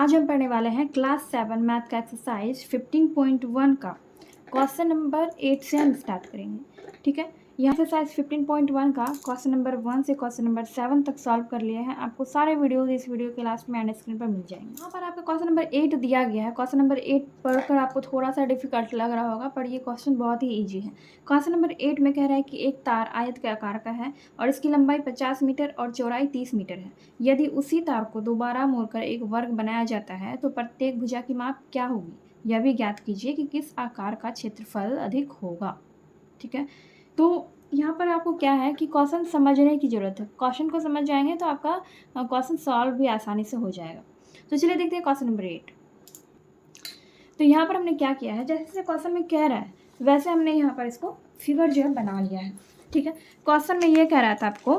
आज हम पढ़ने वाले हैं क्लास 7 मैथ का एक्सरसाइज 15.1 का क्वेश्चन नंबर 8 से हम स्टार्ट करेंगे। ठीक है, यह एक्सरसाइज 15.1 का क्वेश्चन नंबर 1 से क्वेश्चन नंबर 7 तक सॉल्व कर लिए हैं। आपको सारे वीडियोस इस वीडियो के लास्ट में एंड स्क्रीन पर मिल जाएंगे। यहाँ पर आपका क्वेश्चन नंबर 8 दिया गया है। क्वेश्चन नंबर 8 पढ़कर आपको थोड़ा सा डिफिकल्ट लग रहा होगा, पर ये क्वेश्चन बहुत ही ईजी है। क्वेश्चन नंबर 8 में कह रहा है कि एक तार आयत के आकार का है और इसकी लंबाई 50 मीटर और चौड़ाई 30 मीटर है। यदि उसी तार को दोबारा मोड़कर एक वर्ग बनाया जाता है तो प्रत्येक भुजा की माप क्या होगी? यह भी ज्ञात कीजिए कि किस आकार का क्षेत्रफल अधिक होगा। ठीक है, तो यहाँ पर आपको क्या है कि क्वेश्चन समझने की ज़रूरत है। क्वेश्चन को समझ जाएंगे तो आपका क्वेश्चन सॉल्व भी आसानी से हो जाएगा। तो चलिए देखते हैं क्वेश्चन नंबर 8। तो यहाँ पर हमने क्या किया है, जैसे क्वेश्चन में कह रहा है वैसे हमने यहाँ पर इसको फिगर जो है बना लिया है। ठीक है, क्वेश्चन में ये कह रहा था आपको,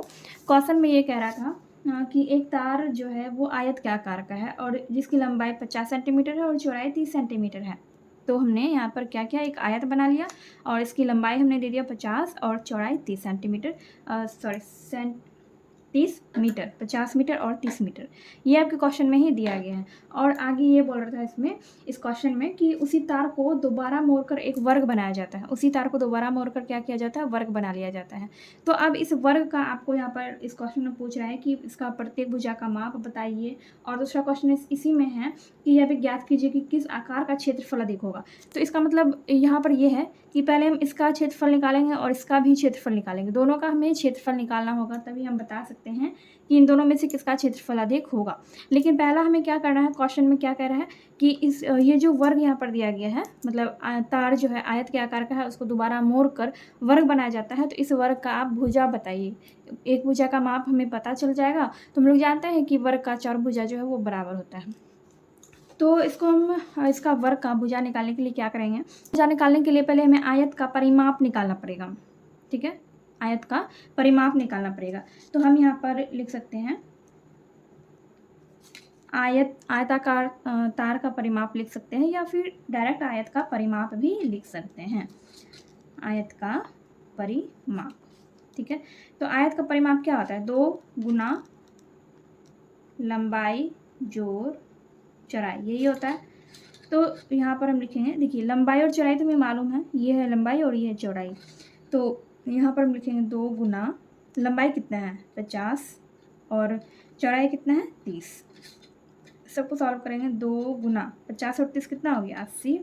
क्वेश्चन में ये कह रहा था कि एक तार जो है वो आयत के आकार का है और जिसकी लंबाई 50 सेंटीमीटर है और चौड़ाई 30 सेंटीमीटर है। तो हमने यहाँ पर क्या किया, एक आयत बना लिया और इसकी लंबाई हमने दे दिया 50 और चौड़ाई 30 सेंटीमीटर 30 मीटर, 50 मीटर और 30 मीटर, ये आपके क्वेश्चन में ही दिया गया है। और आगे ये बोल रहा था इसमें, इस क्वेश्चन में, कि उसी तार को दोबारा मोड़कर एक वर्ग बनाया जाता है। उसी तार को दोबारा मोड़कर क्या किया जाता है, वर्ग बना लिया जाता है। तो अब इस वर्ग का आपको यहाँ पर इस क्वेश्चन में पूछ रहा है कि इसका प्रत्येक भुजा का माप बताइए। और दूसरा क्वेश्चन इसी में है कि यह भी ज्ञात कीजिए कि किस आकार का क्षेत्रफल अधिक होगा। तो इसका मतलब यहाँ पर यह है कि पहले हम इसका क्षेत्रफल निकालेंगे और इसका भी क्षेत्रफल निकालेंगे। दोनों का हमें क्षेत्रफल निकालना होगा, तभी हम बता सकते हैं कि इन दोनों में से किसका क्षेत्रफल अधिक होगा। लेकिन पहला हमें क्या करना है, क्वेश्चन में क्या कह रहा है कि इस ये जो वर्ग यहाँ पर दिया गया है, मतलब तार जो है आयत के आकार का है, उसको दोबारा मोड़ कर वर्ग बनाया जाता है। तो इस वर्ग का आप भुजा बताइए। एक भुजा का माप हमें पता चल जाएगा। तो हम लोग जानते हैं कि वर्ग का चार भुजा जो है वो बराबर होता है। तो इसको हम इसका वर्ग का भुजा निकालने के लिए क्या करेंगे, भुजा निकालने के लिए पहले हमें आयत का परिमाप निकालना पड़ेगा। ठीक है, आयत का परिमाप निकालना पड़ेगा। तो हम यहाँ पर लिख सकते हैं आयताकार तार का परिमाप लिख सकते हैं, या फिर डायरेक्ट आयत का परिमाप भी लिख सकते हैं। आयत का परिमाप, ठीक है। तो आयत का परिमाप क्या होता है, 2 गुना लंबाई जोड़ चौड़ाई, यही होता है। तो यहाँ पर हम लिखेंगे, देखिए लंबाई और चौड़ाई तो हमें मालूम है, ये है लंबाई और ये है चौड़ाई। तो यहाँ पर हम लिखेंगे 2 गुना लंबाई कितना है 50 और चौड़ाई कितना है 30। सबको सॉल्व करेंगे, 2 गुना 50 और 30 कितना हो गया 80।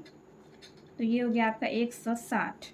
तो ये हो गया आपका 160।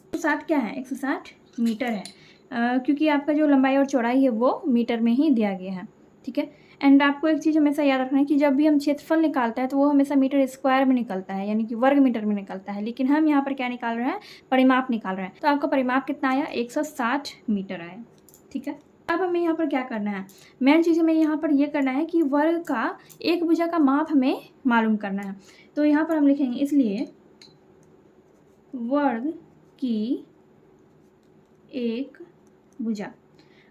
160 क्या है, 160 मीटर है, क्योंकि आपका जो लंबाई और चौड़ाई है वो मीटर में ही दिया गया है। ठीक है, एंड आपको एक चीज़ हमेशा याद रखना है कि जब भी हम क्षेत्रफल निकालते हैं तो वो हमेशा मीटर स्क्वायर में निकलता है, यानी कि वर्ग मीटर में निकलता है। लेकिन हम यहाँ पर क्या निकाल रहे हैं, परिमाप निकाल रहे हैं। तो आपका परिमाप कितना आया, 160 मीटर आया। ठीक है, अब हमें यहाँ पर क्या करना है, मेन चीज़ हमें यहाँ पर ये करना है कि वर्ग का एक भुजा का माप हमें मालूम करना है। तो यहाँ पर हम लिखेंगे, इसलिए वर्ग की एक भुजा,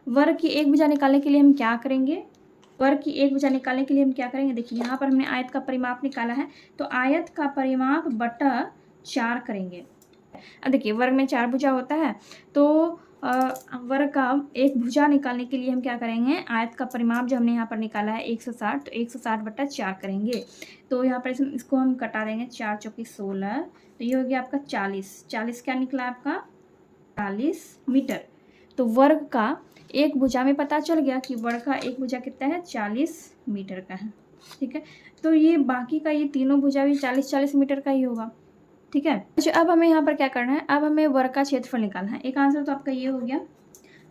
वर्ग की एक भुजा निकालने के लिए हम क्या करेंगे, वर्ग की एक भुजा निकालने के लिए हम क्या करेंगे, देखिए यहाँ पर हमने आयत का परिमाप निकाला है, तो आयत का परिमाप बटा 4 करेंगे। अब देखिए वर्ग में 4 भुजा होता है, तो वर्ग का एक भुजा निकालने के लिए हम क्या करेंगे, आयत का परिमाप जो हमने यहाँ पर निकाला है 160, तो 160 बटा 4 करेंगे। तो यहाँ पर इसको हम कटा देंगे, 4 चौकी 16, तो ये हो गया आपका 40। 40 क्या निकला आपका, 40 मीटर। तो वर्ग का एक भुजा में पता चल गया कि वर्ग का एक भुजा कितना है, 40 मीटर का है। ठीक है, तो ये बाकी का ये तीनों भुजा भी 40-40 मीटर का ही होगा। ठीक है, अच्छा अब हमें यहाँ पर क्या करना है, अब हमें वर्ग का क्षेत्रफल निकालना है। एक आंसर तो आपका ये हो गया।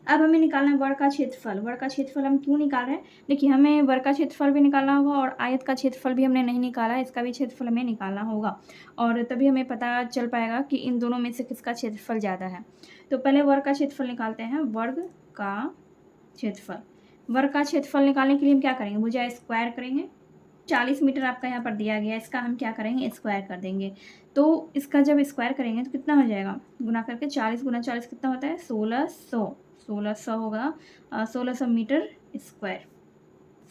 अब हमें निकालना है वर्ग का क्षेत्रफल। वर्ग का क्षेत्रफल हम क्यों निकाल रहे हैं, देखिए हमें वर्ग का क्षेत्रफल भी निकालना होगा और आयत का क्षेत्रफल भी हमने नहीं निकाला है, इसका भी क्षेत्रफल हमें निकालना होगा। और तभी हमें पता चल पाएगा कि इन दोनों में से किसका क्षेत्रफल ज़्यादा है। तो पहले वर्ग का क्षेत्रफल निकालते हैं, वर्ग का क्षेत्रफल। वर्ग का क्षेत्रफल निकालने के लिए हम क्या करेंगे, भुजा स्क्वायर करेंगे। 40 मीटर आपका यहाँ पर दिया गया है, इसका हम क्या करेंगे, स्क्वायर कर देंगे। तो इसका जब स्क्वायर करेंगे तो कितना हो जाएगा, गुना करके 40 गुना 40 कितना होता है, 1600 होगा, 1600 मीटर स्क्वायर।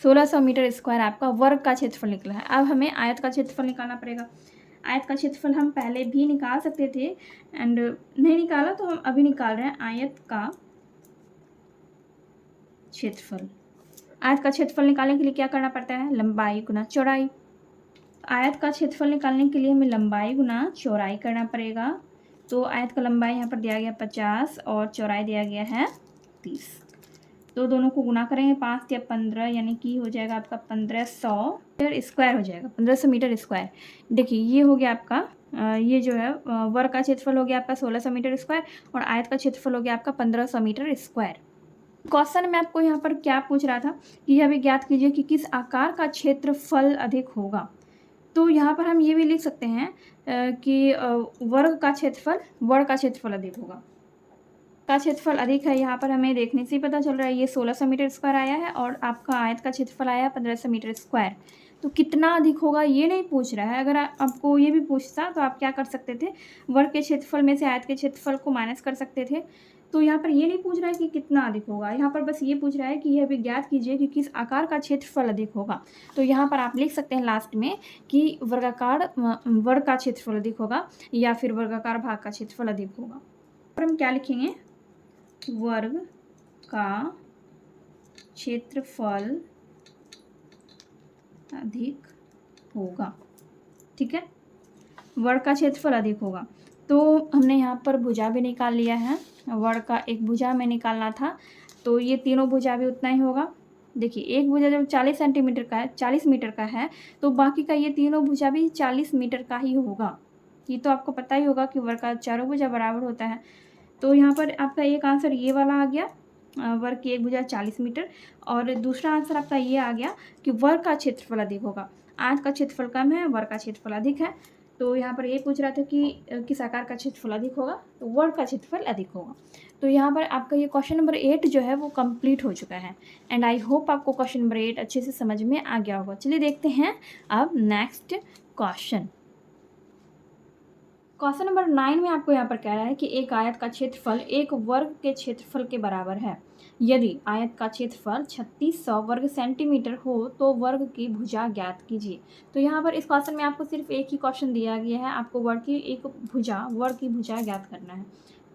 1600 मीटर स्क्वायर आपका वर्ग का क्षेत्रफल निकला है। अब हमें आयत का क्षेत्रफल निकालना पड़ेगा। आयत का क्षेत्रफल हम पहले भी निकाल सकते थे, एंड नहीं निकाला तो हम अभी निकाल रहे हैं आयत का क्षेत्रफल। आयत का क्षेत्रफल निकालने के लिए क्या करना पड़ता है? लंबाई गुना चौड़ाई। आयत का क्षेत्रफल निकालने के लिए हमें लंबाई गुना चौड़ाई करना पड़ेगा। तो आयत का लंबाई यहाँ पर दिया गया 50 और चौड़ाई दिया गया है 30। तो दोनों को गुना करेंगे 5 या 15, यानी कि हो जाएगा आपका 1500 मीटर स्क्वायर हो जाएगा, 1500 मीटर स्क्वायर। देखिए ये हो गया आपका ये जो है वर्ग का क्षेत्रफल हो गया आपका 1600 मीटर स्क्वायर और आयत का क्षेत्रफल हो गया आपका 1500 मीटर स्क्वायर। क्वेश्चन में आपको यहाँ पर क्या पूछ रहा था कि यह भी ज्ञात कीजिए कि किस आकार का क्षेत्रफल अधिक होगा। तो यहाँ पर हम ये भी लिख सकते हैं कि वर्ग का क्षेत्रफल अधिक होगा। का क्षेत्रफल अधिक है, यहाँ पर हमें देखने से ही पता चल रहा है। ये 1600 मीटर स्क्वायर आया है और आपका आयत का क्षेत्रफल आया है 1500 मीटर स्क्वायर। तो कितना अधिक होगा ये नहीं पूछ रहा है। अगर आपको ये भी पूछता तो आप क्या कर सकते थे, वर्ग के क्षेत्रफल में से आयत के क्षेत्रफल को माइनस कर सकते थे। तो यहाँ पर ये नहीं पूछ रहा है कि कितना अधिक होगा, यहाँ पर बस ये पूछ रहा है कि यह भी ज्ञात कीजिए कि किस आकार का क्षेत्रफल अधिक होगा। तो यहाँ पर आप लिख सकते हैं लास्ट में कि वर्ग का क्षेत्रफल अधिक होगा या फिर वर्गाकार भाग का क्षेत्रफल अधिक होगा। और हम क्या लिखेंगे, वर्ग का क्षेत्रफल अधिक होगा। ठीक है, वर्ग का क्षेत्रफल अधिक होगा। तो हमने यहाँ पर भुजा भी निकाल लिया है। वर्ग का एक भुजा में निकालना था, तो ये तीनों भुजा भी उतना ही होगा। देखिए एक भुजा जब 40 सेंटीमीटर का है, 40 मीटर का है, तो बाकी का ये तीनों भुजा भी 40 मीटर का ही होगा। ये तो आपको पता ही होगा कि वर्ग का चारों भुजा बराबर होता है। तो यहाँ पर आपका एक आंसर ये वाला आ गया, वर्ग की एक भुजा 40 मीटर, और दूसरा आंसर आपका ये आ गया कि वर्ग का क्षेत्रफल अधिक होगा। आयत का क्षेत्रफल कम है, वर्ग का क्षेत्रफल अधिक है। तो यहाँ पर ये पूछ रहा था कि किस आकार का क्षेत्रफल अधिक होगा, तो वर्ग का क्षेत्रफल अधिक होगा। तो यहाँ पर आपका ये क्वेश्चन नंबर 8 जो है वो कंप्लीट हो चुका है। एंड आई होप आपको क्वेश्चन नंबर 8 अच्छे से समझ में आ गया होगा। चलिए देखते हैं अब नेक्स्ट क्वेश्चन। क्वेश्चन नंबर 9 में आपको यहाँ पर कह रहा है कि एक आयत का क्षेत्रफल एक वर्ग के क्षेत्रफल के बराबर है। यदि आयत का क्षेत्रफल 3600 वर्ग सेंटीमीटर हो तो वर्ग की भुजा ज्ञात कीजिए। तो यहाँ पर इस क्वेश्चन में आपको सिर्फ एक ही क्वेश्चन दिया गया है, आपको वर्ग की भुजा ज्ञात करना है।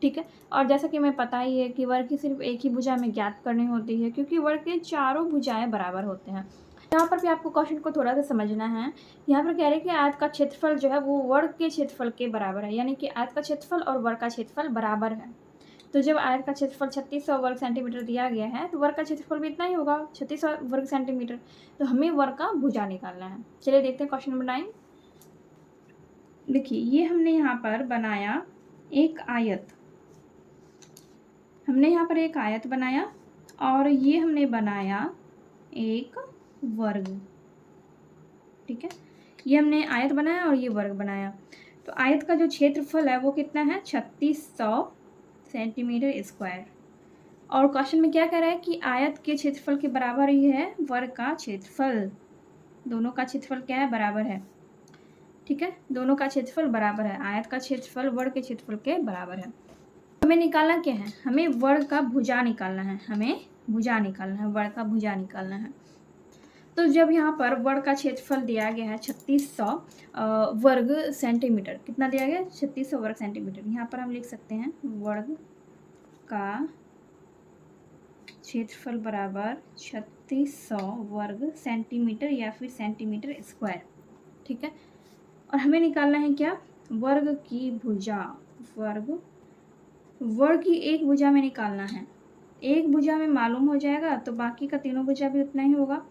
ठीक है, और जैसा कि हमें पता ही है कि वर्ग की सिर्फ एक ही भुजा में ज्ञात करनी होती है, क्योंकि वर्ग के चारों भुजाएं बराबर होते हैं। यहाँ पर भी आपको क्वेश्चन को थोड़ा सा समझना है। यहाँ पर कह रहे हैं कि आयत का क्षेत्रफल जो है वो वर्ग के क्षेत्रफल के बराबर है, यानी कि आयत का क्षेत्रफल और वर्ग का क्षेत्रफल बराबर है। तो जब आयत का क्षेत्रफल 3600 वर्ग सेंटीमीटर दिया गया है तो वर्ग का क्षेत्रफल भी इतना ही होगा, 3600 वर्ग सेंटीमीटर। तो हमें वर्ग का भुजा निकालना है। चलिए देखते हैं क्वेश्चन नंबर 9। देखिए ये हमने यहाँ पर बनाया एक आयत, बनाया और ये हमने बनाया एक वर्ग। ठीक है, ये हमने आयत बनाया और ये वर्ग बनाया। तो आयत का जो क्षेत्रफल है वो कितना है, 3600 सेंटीमीटर स्क्वायर। और क्वेश्चन में क्या कह रहा है कि आयत के क्षेत्रफल के बराबर ही है वर्ग का क्षेत्रफल। दोनों का क्षेत्रफल क्या है, बराबर है। ठीक है, दोनों का क्षेत्रफल बराबर है, आयत का क्षेत्रफल वर्ग के क्षेत्रफल के बराबर है। हमें निकालना क्या है, हमें वर्ग का भुजा निकालना है, वर्ग का भुजा निकालना है। तो जब यहाँ पर वर्ग का क्षेत्रफल दिया गया है 3600 वर्ग सेंटीमीटर, कितना दिया गया, 3600 वर्ग सेंटीमीटर। यहाँ पर हम लिख सकते हैं वर्ग का क्षेत्रफल बराबर 3600 वर्ग सेंटीमीटर या फिर सेंटीमीटर स्क्वायर। ठीक है, और हमें निकालना है क्या, वर्ग की भुजा। वर्ग की एक भुजा में निकालना है, एक भुजा में मालूम हो जाएगा तो बाकी का तीनों भुजा भी उतना ही होगा।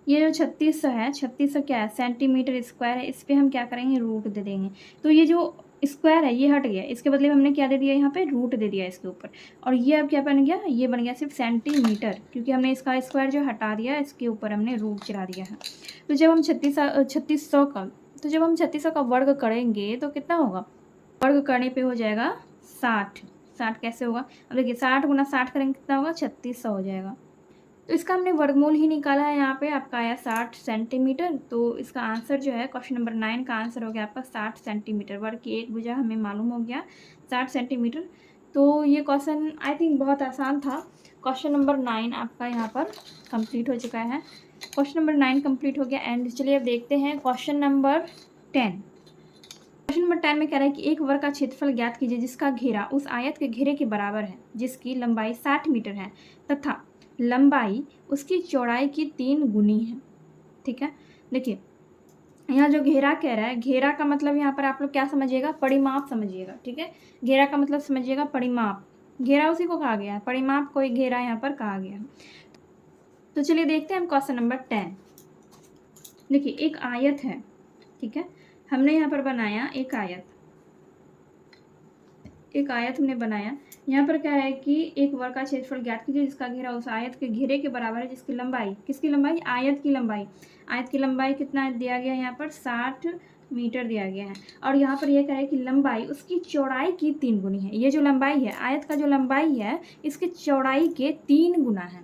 ये जो 3600 है, 3600 क्या है, सेंटीमीटर स्क्वायर है, इस पर हम क्या करेंगे, रूट दे देंगे। तो ये जो स्क्वायर है ये हट गया, इसके बदले में हमने क्या दे दिया, यहाँ पे रूट दे दिया इसके ऊपर। और ये अब क्या बन गया, ये बन गया सिर्फ सेंटीमीटर, क्योंकि हमने इसका स्क्वायर जो हटा दिया, इसके ऊपर हमने रूट चढ़ा दिया है। तो जब हम 3600 का वर्ग करेंगे तो कितना होगा, वर्ग करने पे हो जाएगा 60 कैसे होगा, अब देखिए 60 गुना 60 करेंगे कितना होगा, 3600 हो जाएगा। तो इसका हमने वर्गमूल ही निकाला है, यहाँ पे आपका आया 60 सेंटीमीटर। तो इसका आंसर जो है क्वेश्चन नंबर 9 का आंसर हो गया आपका 60 सेंटीमीटर। वर्ग की एक भुजा हमें मालूम हो गया 60 सेंटीमीटर। तो ये क्वेश्चन आई थिंक बहुत आसान था। क्वेश्चन नंबर 9 आपका यहाँ पर कंप्लीट हो चुका है। क्वेश्चन नंबर 9 कंप्लीट हो गया। एंड चलिए अब देखते हैं क्वेश्चन नंबर 10। क्वेश्चन नंबर 10 में कह रहा है कि एक वर्ग का क्षेत्रफल ज्ञात कीजिए जिसका घेरा उस आयत के घेरे के बराबर है जिसकी लंबाई 60 मीटर है तथा लंबाई उसकी चौड़ाई की 3 गुनी है। ठीक है, देखिए यहाँ जो घेरा कह रहा है, घेरा का मतलब यहाँ पर आप लोग क्या समझिएगा, परिमाप समझिएगा। ठीक है, घेरा का मतलब समझिएगा परिमाप, घेरा उसी को कहा गया है, परिमाप कोई घेरा यहाँ पर कहा गया है। तो चलिए देखते हैं हम क्वेश्चन नंबर 10। देखिए एक आयत है, ठीक है, हमने यहाँ पर बनाया एक आयत, एक आयत हमने बनाया। यहाँ पर क्या है कि एक वर्ग का क्षेत्रफल ज्ञात कीजिए जिसका घेरा उस आयत के घेरे के बराबर है जिसकी लंबाई, किसकी लंबाई, आयत की लंबाई, आयत की लंबाई कितना दिया गया है यहाँ पर 60 मीटर दिया गया है। और यहाँ पर यह कह रहा है कि लंबाई उसकी चौड़ाई की 3 गुनी है। ये जो लंबाई है, आयत का जो लंबाई है इसके चौड़ाई के 3 गुना है।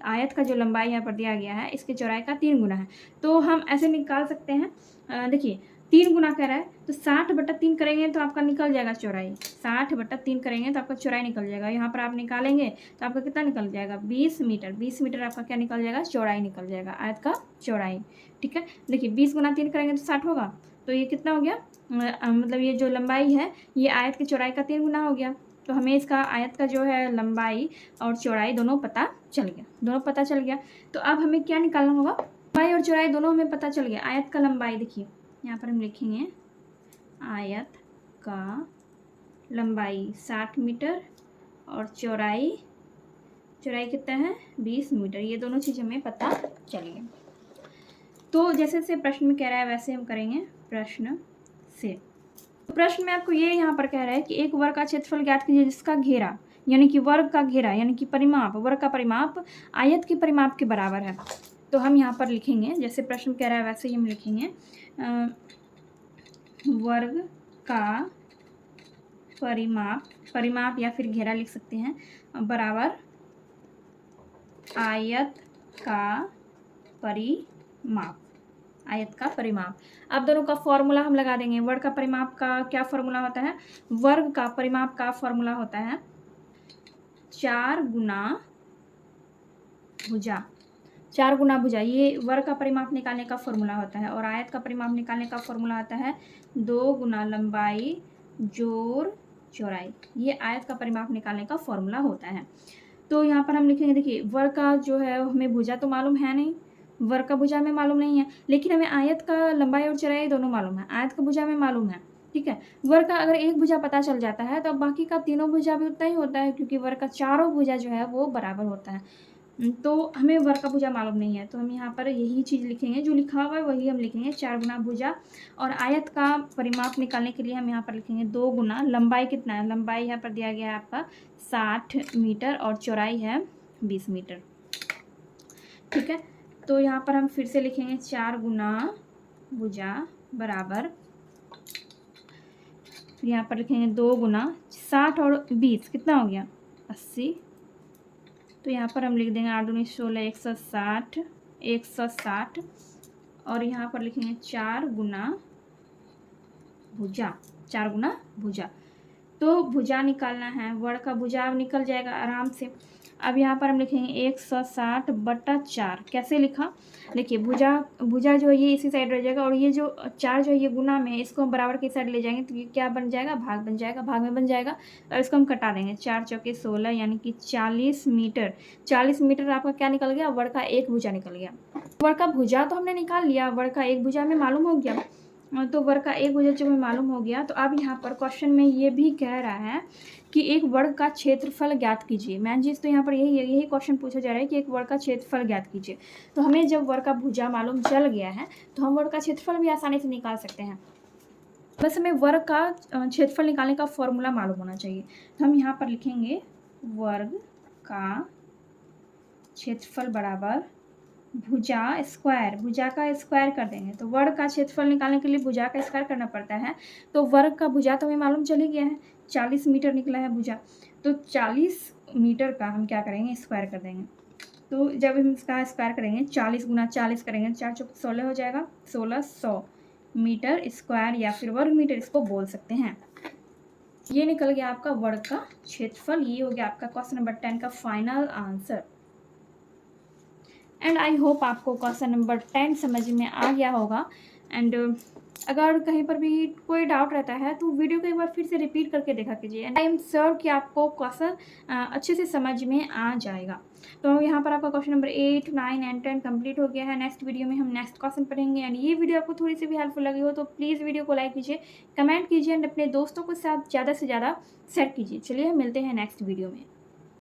आयत का जो लंबाई यहाँ पर दिया गया है इसके चौड़ाई का 3 गुना है। तो हम ऐसे निकाल सकते हैं, देखिए 3 गुना कर रहा है तो 60/3 करेंगे तो आपका निकल जाएगा चौड़ाई, 60/3 करेंगे तो आपका चौड़ाई निकल जाएगा। यहाँ पर आप निकालेंगे तो आपका कितना निकल जाएगा, 20 मीटर, 20 मीटर आपका क्या निकल जाएगा, चौड़ाई निकल जाएगा, आयत का चौड़ाई। ठीक है, देखिए 20 गुना 3 करेंगे तो 60 होगा, तो ये कितना हो गया, मतलब ये जो लंबाई है ये आयत की चौड़ाई का 3 गुना हो गया। तो हमें इसका आयत का जो है लंबाई और चौड़ाई दोनों पता चल गया, दोनों पता चल गया। तो अब हमें क्या निकालना होगा, लंबाई और चौड़ाई दोनों हमें पता चल गया। आयत का लंबाई देखिए यहाँ पर हम लिखेंगे आयत का लंबाई 60 मीटर और चौड़ाई, चौड़ाई कितना है 20 मीटर, ये दोनों चीज़ हमें पता चल गया। तो जैसे जैसे प्रश्न में कह रहा है वैसे हम करेंगे प्रश्न से। प्रश्न में आपको ये यहाँ पर कह रहा है कि एक वर्ग का क्षेत्रफल ज्ञात कीजिए जिसका घेरा, यानी कि वर्ग का घेरा यानी कि परिमाप, वर्ग का परिमाप आयत के परिमाप के बराबर है। तो हम यहाँ पर लिखेंगे जैसे प्रश्न कह रहा है वैसे ही हम लिखेंगे, वर्ग का परिमाप, परिमाप या फिर घेरा लिख सकते हैं, बराबर आयत का परिमाप, आयत का परिमाप। अब दोनों का फॉर्मूला हम लगा देंगे। वर्ग का परिमाप का क्या फॉर्मूला होता है, वर्ग का परिमाप का फॉर्मूला होता है 4 गुना भुजा, 4 गुना भुजा, ये वर्ग का परिमाप निकालने का फॉर्मूला होता है। और आयत का परिमाप निकालने का फॉर्मूला आता है 2 गुना लंबाई जोड़ चौड़ाई, ये आयत का परिमाप निकालने का फॉर्मूला होता है। तो यहाँ पर हम लिखेंगे, देखिए वर्ग का जो है हमें भुजा तो मालूम है नहीं, वर्ग का भुजा हमें मालूम नहीं है, लेकिन हमें आयत का लंबाई और चौड़ाई दोनों मालूम है, आयत का भुजा हमें मालूम है। ठीक है, वर्ग का अगर एक भुजा पता चल जाता है तो बाकी का तीनों भुजा भी उतना ही होता है, क्योंकि वर्ग का चारों भुजा जो है वो बराबर होता है। तो हमें वर्ग का भुजा मालूम नहीं है, तो हम यहाँ पर यही चीज़ लिखेंगे, जो लिखा हुआ है वही हम लिखेंगे, 4 गुना भुजा। और आयत का परिमाप निकालने के लिए हम यहाँ पर लिखेंगे 2 गुना लंबाई, कितना है, लंबाई यहाँ पर दिया गया है आपका 60 मीटर और चौड़ाई है 20 मीटर। ठीक है, तो यहाँ पर हम फिर से लिखेंगे 4 गुना भुजा बराबर, यहाँ पर लिखेंगे 2 गुना 60 और 20 कितना हो गया 80, तो यहाँ पर हम लिख देंगे 8 दूनी 16 160, 160। और यहाँ पर लिखेंगे 4 गुना भुजा, 4 गुना भुजा। तो भुजा निकालना है, वर्ग का भुजा अब निकल जाएगा आराम से। अब यहाँ पर हम लिखेंगे 160/4, कैसे लिखा, देखिए भुजा, भुजा जो है ये इसी साइड रह जाएगा और ये जो 4 जो है ये गुना में है, इसको हम बराबर की साइड ले जाएंगे तो ये क्या बन जाएगा, भाग बन जाएगा, भाग में बन जाएगा। और इसको हम कटा देंगे, 4 चौके 16 यानी कि 40 मीटर, 40 मीटर आपका क्या निकल गया, वर्ग का एक भुजा निकल गया। वर्ग का भुजा तो हमने निकाल लिया, वर्ग का एक भुजा हमें मालूम हो गया, तो वर्ग का एक भुजा जब हमें मालूम हो गया तो अब यहाँ पर क्वेश्चन में ये भी कह रहा है कि एक वर्ग का क्षेत्रफल ज्ञात कीजिए। मेन चीज़ तो यहाँ पर यही क्वेश्चन पूछा जा रहा है कि एक वर्ग का क्षेत्रफल ज्ञात कीजिए। तो हमें जब वर्ग का भुजा मालूम चल गया है तो हम वर्ग का क्षेत्रफल भी आसानी से निकाल सकते हैं, बस हमें वर्ग का क्षेत्रफल निकालने का फॉर्मूला मालूम होना चाहिए। तो हम यहाँ पर लिखेंगे वर्ग का क्षेत्रफल बराबर भुजा स्क्वायर, भुजा का स्क्वायर कर देंगे। तो वर्ग का क्षेत्रफल निकालने के लिए भुजा का स्क्वायर करना पड़ता है। तो वर्ग का भुजा तो हमें मालूम चल ही गया है, 40 मीटर निकला है भुजा, तो 40 मीटर का हम क्या करेंगे, स्क्वायर कर देंगे। तो जब हम इसका स्क्वायर करेंगे 40 गुना 40 करेंगे, 4 चौक 16 हो जाएगा, 1600 मीटर स्क्वायर या फिर वर्ग मीटर इसको बोल सकते हैं। ये निकल गया आपका वर्ग का क्षेत्रफल। ये हो गया आपका क्वेश्चन नंबर 10 का final answer. And I hope आपको क्वेश्चन नंबर 10 समझ में आ गया होगा। एंड अगर कहीं पर भी कोई डाउट रहता है तो वीडियो को एक बार फिर से रिपीट करके देखा कीजिए, एंड आई एम श्योर कि आपको क्वेश्चन अच्छे से समझ में आ जाएगा। तो यहाँ पर आपका क्वेश्चन नंबर 8, 9 एंड 10 कंप्लीट हो गया है। नेक्स्ट वीडियो में हम नेक्स्ट क्वेश्चन पढ़ेंगे। एंड ये वीडियो आपको थोड़ी सी भी हेल्पफुल लगी हो तो प्लीज़ वीडियो को लाइक कीजिए, कमेंट कीजिए एंड अपने दोस्तों के साथ ज़्यादा से ज़्यादा शेयर कीजिए। चलिए मिलते हैं नेक्स्ट वीडियो में।